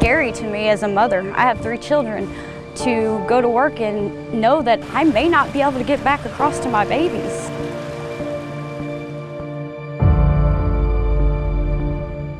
scary to me as a mother. I have 3 children. To go to work and know that I may not be able to get back across to my babies.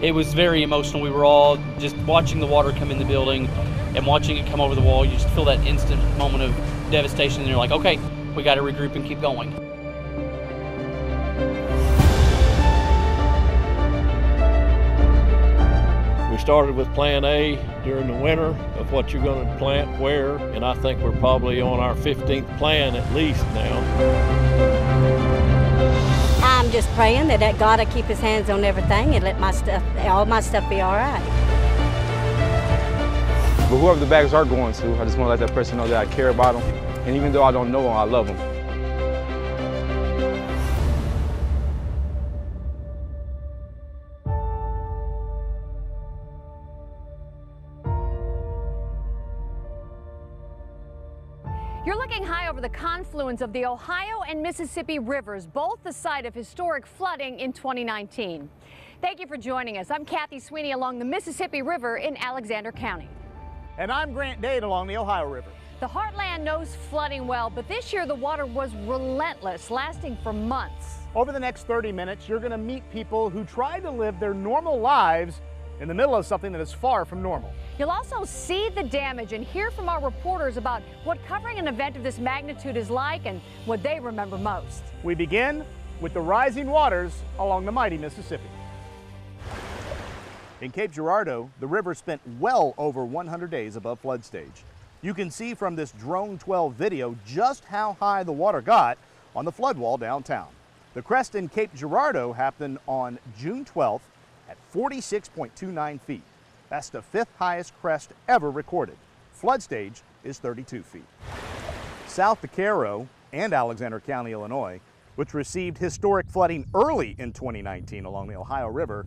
It was very emotional. We were all just watching the water come in the building and watching it come over the wall. You just feel that instant moment of devastation and you're like, okay, we got to regroup and keep going. We started with plan A during the winter of what you're going to plant where, and I think we're probably on our 15th plan at least now. I'm just praying that God will keep his hands on everything and let all my stuff be all right. But whoever the bags are going to, I just want to let that person know that I care about them. And even though I don't know them, I love them. You're looking high over the confluence of the Ohio and Mississippi rivers, both the site of historic flooding in 2019. Thank you for joining us. I'm Kathy Sweeney along the Mississippi River in Alexander County. And I'm Grant Dade along the Ohio River. The Heartland knows flooding well, but this year the water was relentless, lasting for months. Over the next 30 minutes, you're going to meet people who try to live their normal lives in the middle of something that is far from normal. You'll also see the damage and hear from our reporters about what covering an event of this magnitude is like and what they remember most. We begin with the rising waters along the mighty Mississippi. In Cape Girardeau, the river spent well over 100 days above flood stage. You can see from this Drone 12 video just how high the water got on the flood wall downtown. The crest in Cape Girardeau happened on June 12th at 46.29 feet. That's the 5th highest crest ever recorded. Flood stage is 32 feet. South to Cairo and Alexander County, Illinois, which received historic flooding early in 2019 along the Ohio River,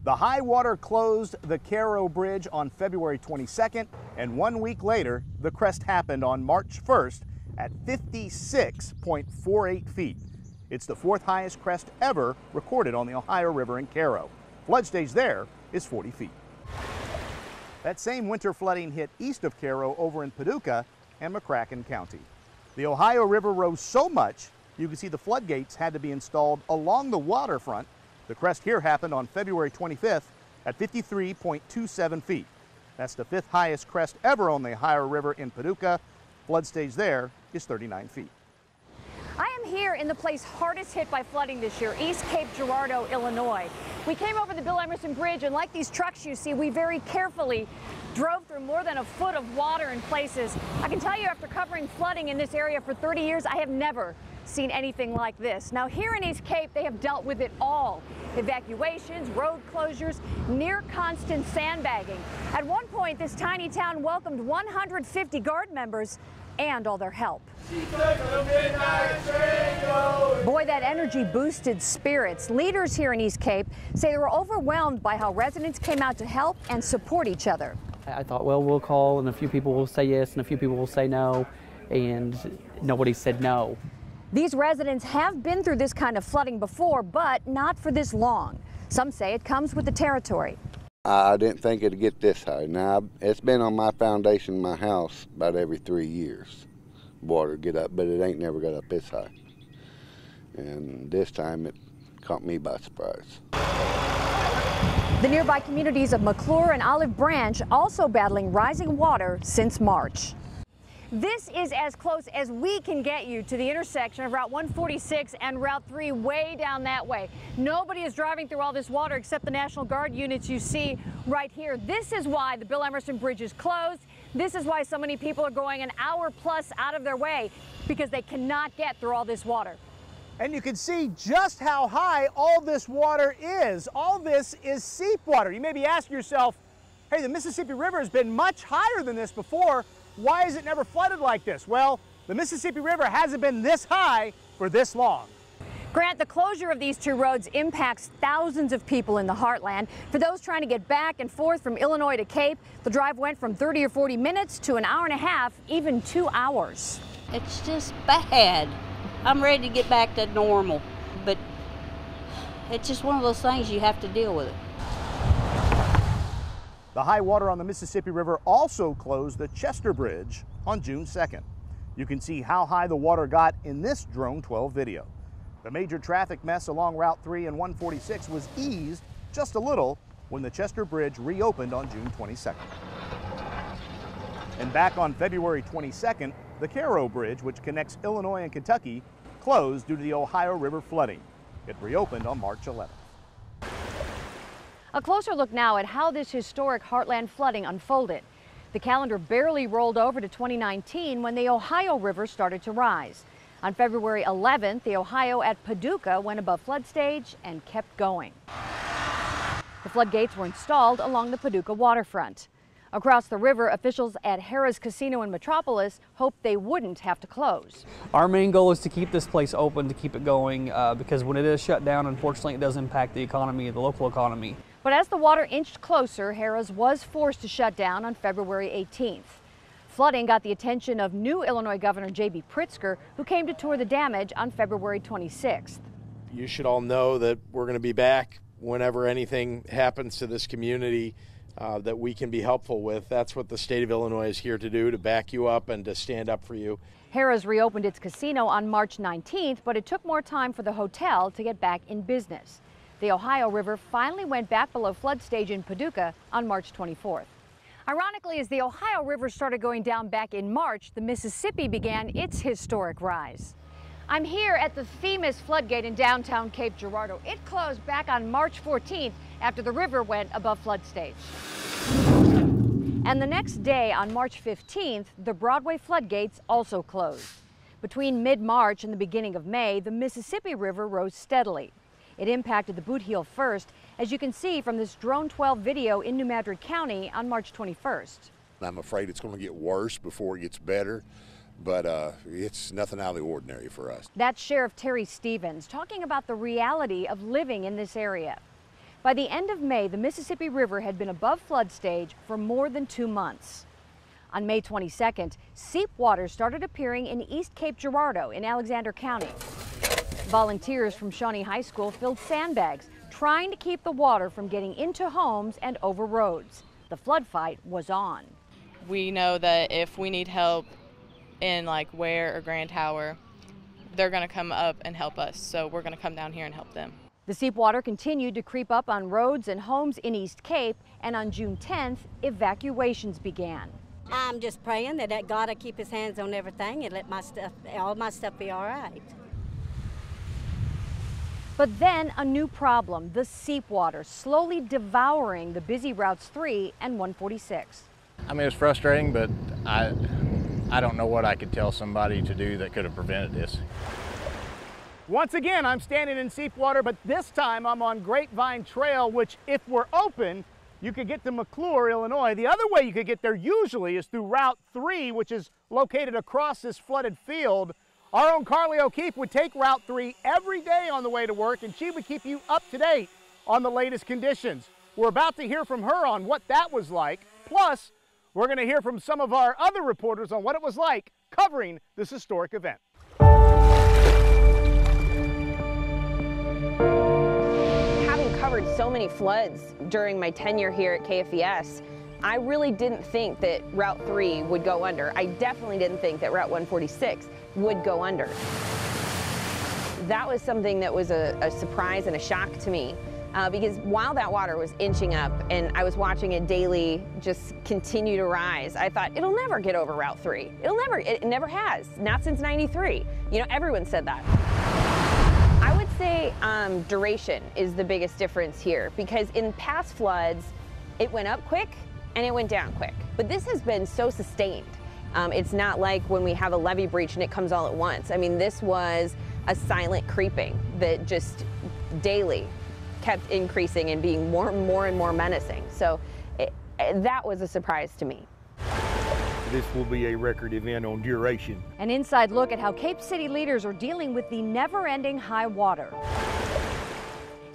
the high water closed the Cairo Bridge on February 22nd, and 1 week later, the crest happened on March 1st at 56.48 feet. It's the 4th highest crest ever recorded on the Ohio River in Cairo. Flood stage there is 40 feet. That same winter flooding hit east of Cairo over in Paducah and McCracken County. The Ohio River rose so much, you can see the floodgates had to be installed along the waterfront. The crest here happened on February 25th at 53.27 feet. That's the 5th highest crest ever on the Ohio River in Paducah. Flood stage there is 39 feet. I am here in the place hardest hit by flooding this year, East Cape Girardeau, Illinois. We came over the Bill Emerson Bridge, and like these trucks you see, we very carefully drove through more than a foot of water in places. I can tell you, after covering flooding in this area for 30 years, I have never seen anything like this. Now, here in East Cape, they have dealt with it all. Evacuations, road closures, near constant sandbagging. At one point, this tiny town welcomed 150 Guard members and all their help. Boy, that energy boosted spirits. Leaders here in East Cape say they were overwhelmed by how residents came out to help and support each other. I thought, well, we'll call and a few people will say yes and a few people will say no, and nobody said no. These residents have been through this kind of flooding before, but not for this long. Some say it comes with the territory. I didn't think it'd get this high. Now, it's been on my foundation in my house about every 3 years. Water get up, but it ain't never got up this high. And this time it caught me by surprise. The nearby communities of McClure and Olive Branch also battling rising water since March. This is as close as we can get you to the intersection of Route 146 and Route 3 way down that way. Nobody is driving through all this water except the National Guard units you see right here. This is why the Bill Emerson Bridge is closed. This is why so many people are going an hour plus out of their way, because they cannot get through all this water. And you can see just how high all this water is. All this is seep water. You may be asking yourself, hey, the Mississippi River has been much higher than this before. Why is it never flooded like this? Well, the Mississippi River hasn't been this high for this long. Grant, the closure of these 2 roads impacts thousands of people in the Heartland. For those trying to get back and forth from Illinois to Cape, the drive went from 30 or 40 minutes to an hour and a half, even 2 hours. It's just bad. I'm ready to get back to normal, but it's just one of those things, you have to deal with it. The high water on the Mississippi River also closed the Chester Bridge on June 2nd. You can see how high the water got in this Drone 12 video. The major traffic mess along Route 3 and 146 was eased just a little when the Chester Bridge reopened on June 22nd. And back on February 22nd, the Murrow Bridge, which connects Illinois and Kentucky, closed due to the Ohio River flooding. It reopened on March 11th. A closer look now at how this historic Heartland flooding unfolded. The calendar barely rolled over to 2019 when the Ohio River started to rise. On February 11th, the Ohio at Paducah went above flood stage and kept going. The floodgates were installed along the Paducah waterfront. Across the river, officials at Harrah's Casino in Metropolis hoped they wouldn't have to close. Our main goal is to keep this place open, to keep it going, because when it is shut down, unfortunately, it does impact the economy, the local economy. But as the water inched closer, Harrah's was forced to shut down on February 18th. Flooding got the attention of new Illinois Governor J.B. Pritzker, who came to tour the damage on February 26th. You should all know that we're going to be back whenever anything happens to this community that we can be helpful with. That's what the state of Illinois is here to do, to back you up and to stand up for you. Harrah's reopened its casino on March 19th, but it took more time for the hotel to get back in business. The Ohio River finally went back below flood stage in Paducah on March 24th. Ironically, as the Ohio River started going down back in March, the Mississippi began its historic rise. I'm here at the famous floodgate in downtown Cape Girardeau. It closed back on March 14th after the river went above flood stage. And the next day, on March 15th, the Broadway floodgates also closed. Between mid-March and the beginning of May, the Mississippi River rose steadily. It impacted the Boot Heel first, as you can see from this Drone 12 video in New Madrid County on March 21st. I'm afraid it's going to get worse before it gets better, but it's nothing out of the ordinary for us. That's Sheriff Terry Stevens talking about the reality of living in this area. By the end of May, the Mississippi River had been above flood stage for more than 2 months. On May 22nd, seep water started appearing in East Cape Girardeau in Alexander County. Volunteers from Shawnee High School filled sandbags, trying to keep the water from getting into homes and over roads. The flood fight was on. We know that if we need help in like Ware or Grand Tower, they're going to come up and help us. So we're going to come down here and help them. The seep water continued to creep up on roads and homes in East Cape, and on June 10th, evacuations began. I'm just praying that God will keep his hands on everything and let all my stuff be all right. But then a new problem, the seep water slowly devouring the busy routes 3 and 146. I mean, it was frustrating, but I don't know what I could tell somebody to do that could have prevented this. Once again, I'm standing in seep water, but this time I'm on Grapevine Trail, which if we're open, you could get to McClure, Illinois. The other way you could get there usually is through Route 3, which is located across this flooded field. Our own Carly O'Keefe would take Route 3 every day on the way to work, and she would keep you up to date on the latest conditions. We're about to hear from her on what that was like. Plus, we're going to hear from some of our other reporters on what it was like covering this historic event. Having covered so many floods during my tenure here at KFVS, I really didn't think that Route 3 would go under. I definitely didn't think that Route 146 would go under. That was something that was a surprise and a shock to me because while that water was inching up and I was watching it daily just continue to rise, I thought it'll never get over Route 3. It never has, not since '93. You know, everyone said that. I would say duration is the biggest difference here because in past floods, it went up quick and it went down quick. But this has been so sustained. It's not like when we have a levee breach and it comes all at once. I mean, this was a silent creeping that just daily kept increasing and being more and more menacing. So that was a surprise to me. This will be a record event on duration. An inside look at how Cape City leaders are dealing with the never-ending high water.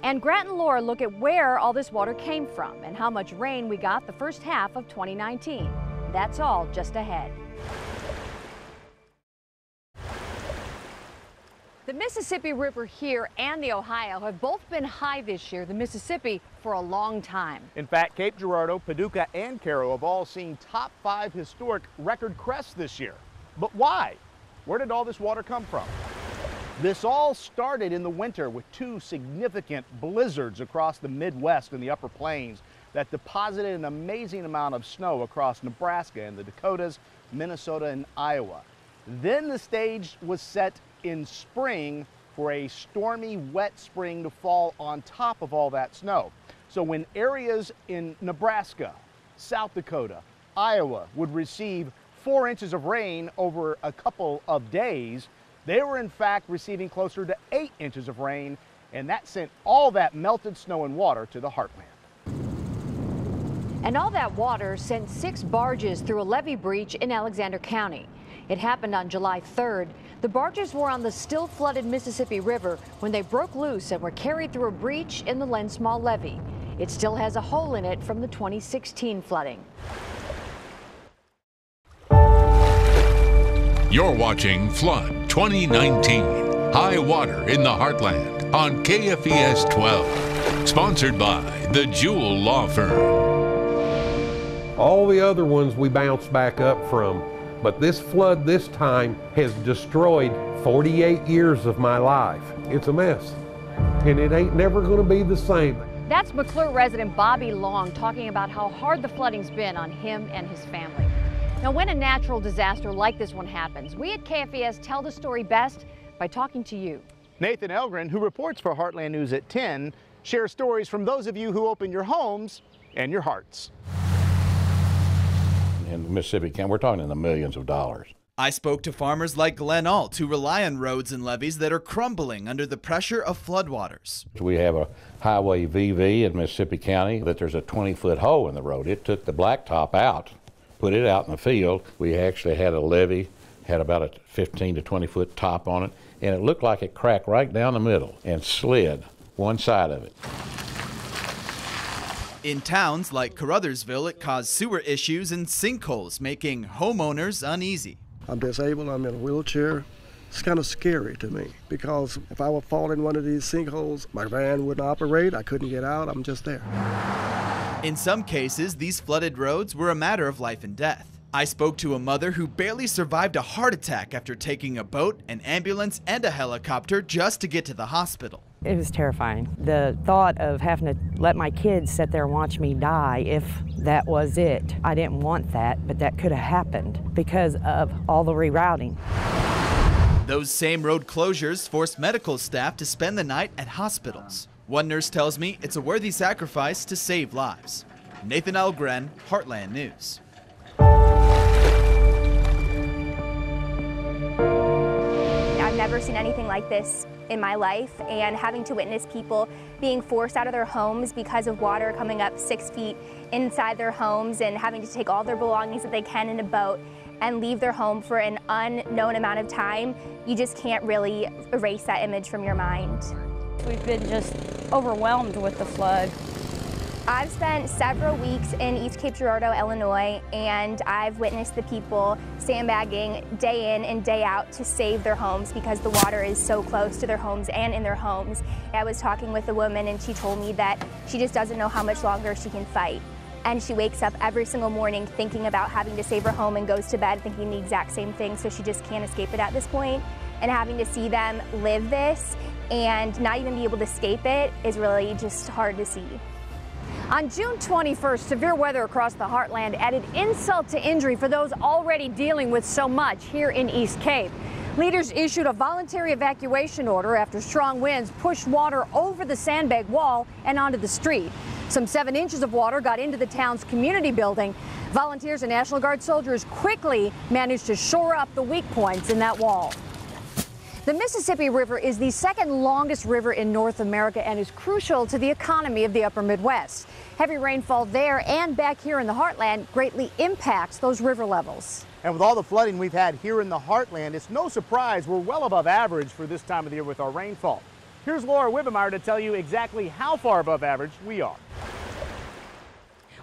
And Grant and Laura look at where all this water came from and how much rain we got the first half of 2019. That's all just ahead. The Mississippi River here and the Ohio have both been high this year, the Mississippi for a long time. In fact, Cape Girardeau, Paducah, and Cairo have all seen top 5 historic record crests this year. But why? Where did all this water come from? This all started in the winter with 2 significant blizzards across the Midwest and the Upper Plains that deposited an amazing amount of snow across Nebraska and the Dakotas, Minnesota, and Iowa. Then the stage was set in spring for a stormy, wet spring to fall on top of all that snow. So when areas in Nebraska, South Dakota, Iowa would receive 4 inches of rain over a couple of days, they were in fact receiving closer to 8 inches of rain, and that sent all that melted snow and water to the Heartland. And all that water sent 6 barges through a levee breach in Alexander County. It happened on July 3rd. The barges were on the still flooded Mississippi River when they broke loose and were carried through a breach in the Lensmall levee. It still has a hole in it from the 2016 flooding. You're watching Flood 2019, High Water in the Heartland on KFVS 12, sponsored by the Jewel Law Firm. All the other ones we bounced back up from, but this flood this time has destroyed 48 years of my life. It's a mess, and it ain't never gonna be the same. That's McClure resident Bobby Long talking about how hard the flooding's been on him and his family. Now, when a natural disaster like this one happens, we at KFVS tell the story best by talking to you. Nathan Elgren, who reports for Heartland News at 10, shares stories from those of you who open your homes and your hearts. In Mississippi County, we're talking in the millions of dollars. I spoke to farmers like Glenn Alt who rely on roads and levees that are crumbling under the pressure of floodwaters. We have a highway VV in Mississippi County that there's a 20-foot hole in the road. It took the blacktop out, put it out in the field. We actually had a levee, had about a 15 to 20-foot top on it, and it looked like it cracked right down the middle and slid one side of it. In towns like Caruthersville, it caused sewer issues and sinkholes, making homeowners uneasy. I'm disabled, I'm in a wheelchair. It's kind of scary to me because if I would fall in one of these sinkholes, my van wouldn't operate, I couldn't get out, I'm just there. In some cases, these flooded roads were a matter of life and death. I spoke to a mother who barely survived a heart attack after taking a boat, an ambulance, and a helicopter just to get to the hospital. It was terrifying. The thought of having to let my kids sit there and watch me die, if that was it. I didn't want that, but that could have happened because of all the rerouting. Those same road closures forced medical staff to spend the night at hospitals. One nurse tells me it's a worthy sacrifice to save lives. Nathan Elgren, Heartland News. I've never seen anything like this in my life, and having to witness people being forced out of their homes because of water coming up 6 feet inside their homes and having to take all their belongings that they can in a boat and leave their home for an unknown amount of time, you just can't really erase that image from your mind. We've been just overwhelmed with the flood. I've spent several weeks in East Cape Girardeau, Illinois, and I've witnessed the people sandbagging day in and day out to save their homes because the water is so close to their homes and in their homes. I was talking with a woman and she told me that she just doesn't know how much longer she can fight. And she wakes up every single morning thinking about having to save her home and goes to bed thinking the exact same thing, so she just can't escape it at this point. And having to see them live this and not even be able to escape it is really just hard to see. On June 21st, severe weather across the Heartland added insult to injury for those already dealing with so much here in East Cape. Leaders issued a voluntary evacuation order after strong winds pushed water over the sandbag wall and onto the street. Some 7 inches of water got into the town's community building. Volunteers and National Guard soldiers quickly managed to shore up the weak points in that wall. The Mississippi River is the second longest river in North America and is crucial to the economy of the upper Midwest. Heavy rainfall there and back here in the Heartland greatly impacts those river levels. And with all the flooding we've had here in the Heartland, it's no surprise we're well above average for this time of the year with our rainfall. Here's Laura Wibbemeyer to tell you exactly how far above average we are.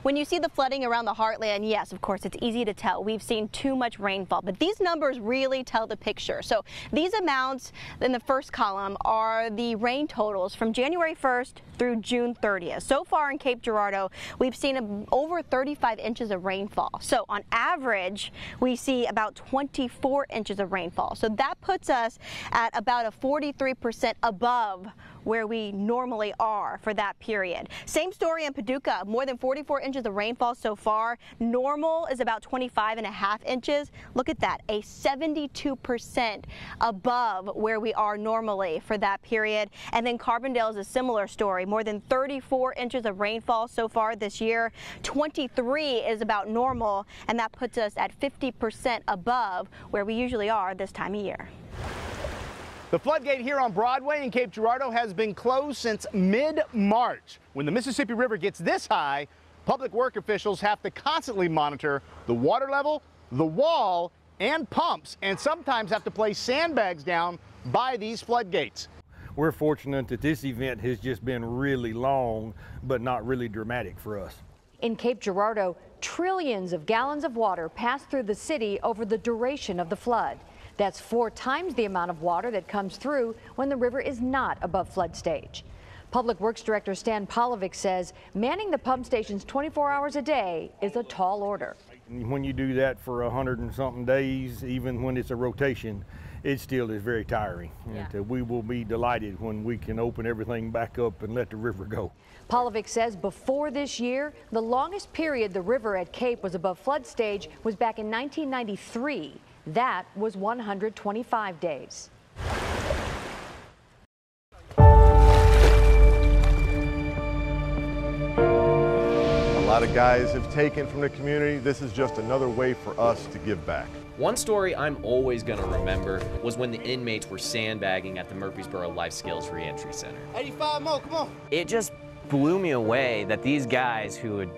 When you see the flooding around the Heartland, yes, of course, it's easy to tell. We've seen too much rainfall, but these numbers really tell the picture. So these amounts in the first column are the rain totals from January 1st through June 30th. So far in Cape Girardeau, we've seen over 35 inches of rainfall. So on average, we see about 24 inches of rainfall. So that puts us at about a 43% above where we normally are for that period. Same story in Paducah, more than 44 inches of rainfall so far. Normal is about 25.5 inches. Look at that, a 72% above where we are normally for that period. And then Carbondale is a similar story, more than 34 inches of rainfall so far this year. 23 is about normal, and that puts us at 50% above where we usually are this time of year. The floodgate here on Broadway in Cape Girardeau has been closed since mid-March. When the Mississippi River gets this high, public work officials have to constantly monitor the water level, the wall, and pumps, and sometimes have to place sandbags down by these floodgates. We're fortunate that this event has just been really long, but not really dramatic for us. In Cape Girardeau, trillions of gallons of water pass through the city over the duration of the flood. That's 4 times the amount of water that comes through when the river is not above flood stage. Public Works Director Stan Polovic says manning the pump stations 24 hours a day is a tall order. When you do that for 100 and something days, even when it's a rotation, it still is very tiring. Yeah. And we will be delighted when we can open everything back up and let the river go. Polovic says before this year, the longest period the river at Cape was above flood stage was back in 1993. That was 125 days. A lot of guys have taken from the community. This is just another way for us to give back. One story I'm always going to remember was when the inmates were sandbagging at the Murfreesboro Life Skills Reentry Center. 85 more, come on. It just blew me away that these guys who had,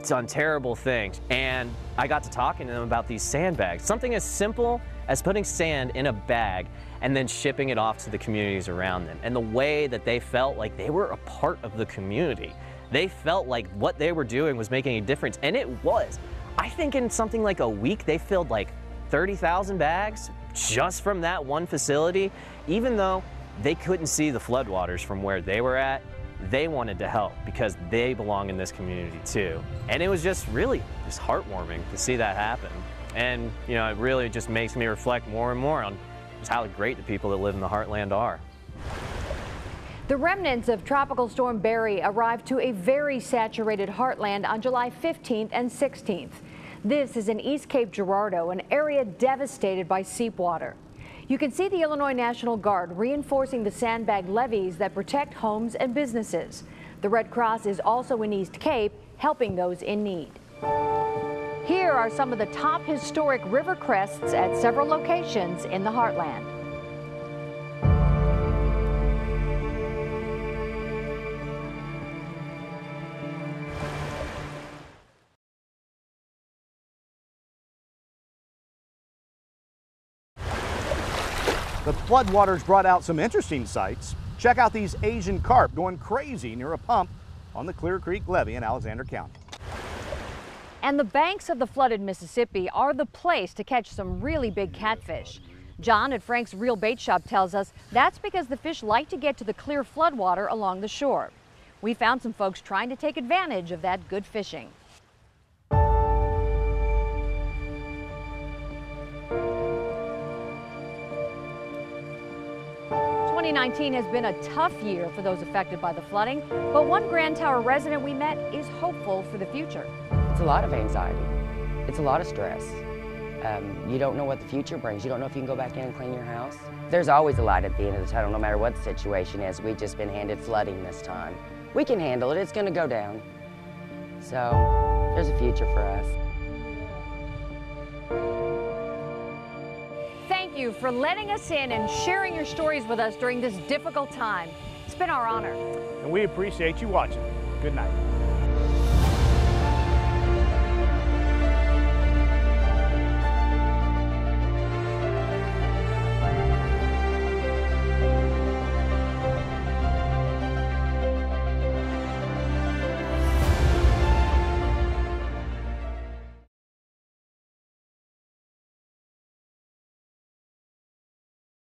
done terrible things, and I got to talking to them about these sandbags. Something as simple as putting sand in a bag and then shipping it off to the communities around them. And the way that they felt like they were a part of the community. They felt like what they were doing was making a difference, and it was. I think in something like a week, they filled like 30,000 bags just from that one facility. Even though they couldn't see the floodwaters from where they were at, they wanted to help because they belong in this community too. And it was just really just heartwarming to see that happen. And it really just makes me reflect more and more on just how great the people that live in the Heartland are. The remnants of Tropical Storm Barry arrived to a very saturated Heartland on July 15th and 16th. This is in East Cape Girardeau, an area devastated by seep water. You can see the Illinois National Guard reinforcing the sandbag levees that protect homes and businesses. The Red Cross is also in East Cape, helping those in need. Here are some of the top historic river crests at several locations in the Heartland. The floodwaters brought out some interesting sights. Check out these Asian carp going crazy near a pump on the Clear Creek Levee in Alexander County. And the banks of the flooded Mississippi are the place to catch some really big catfish. John at Frank's Real Bait Shop tells us that's because the fish like to get to the clear floodwater along the shore. We found some folks trying to take advantage of that good fishing. 2019 has been a tough year for those affected by the flooding, but one Grand Tower resident we met is hopeful for the future. It's a lot of anxiety. It's a lot of stress. You don't know what the future brings. You don't know if you can go back in and clean your house. There's always a light at the end of the tunnel, no matter what the situation is. We've just been handed flooding this time. We can handle it. It's going to go down. So there's a future for us. Thank you for letting us in and sharing your stories with us during this difficult time. It's been our honor. And we appreciate you watching. Good night.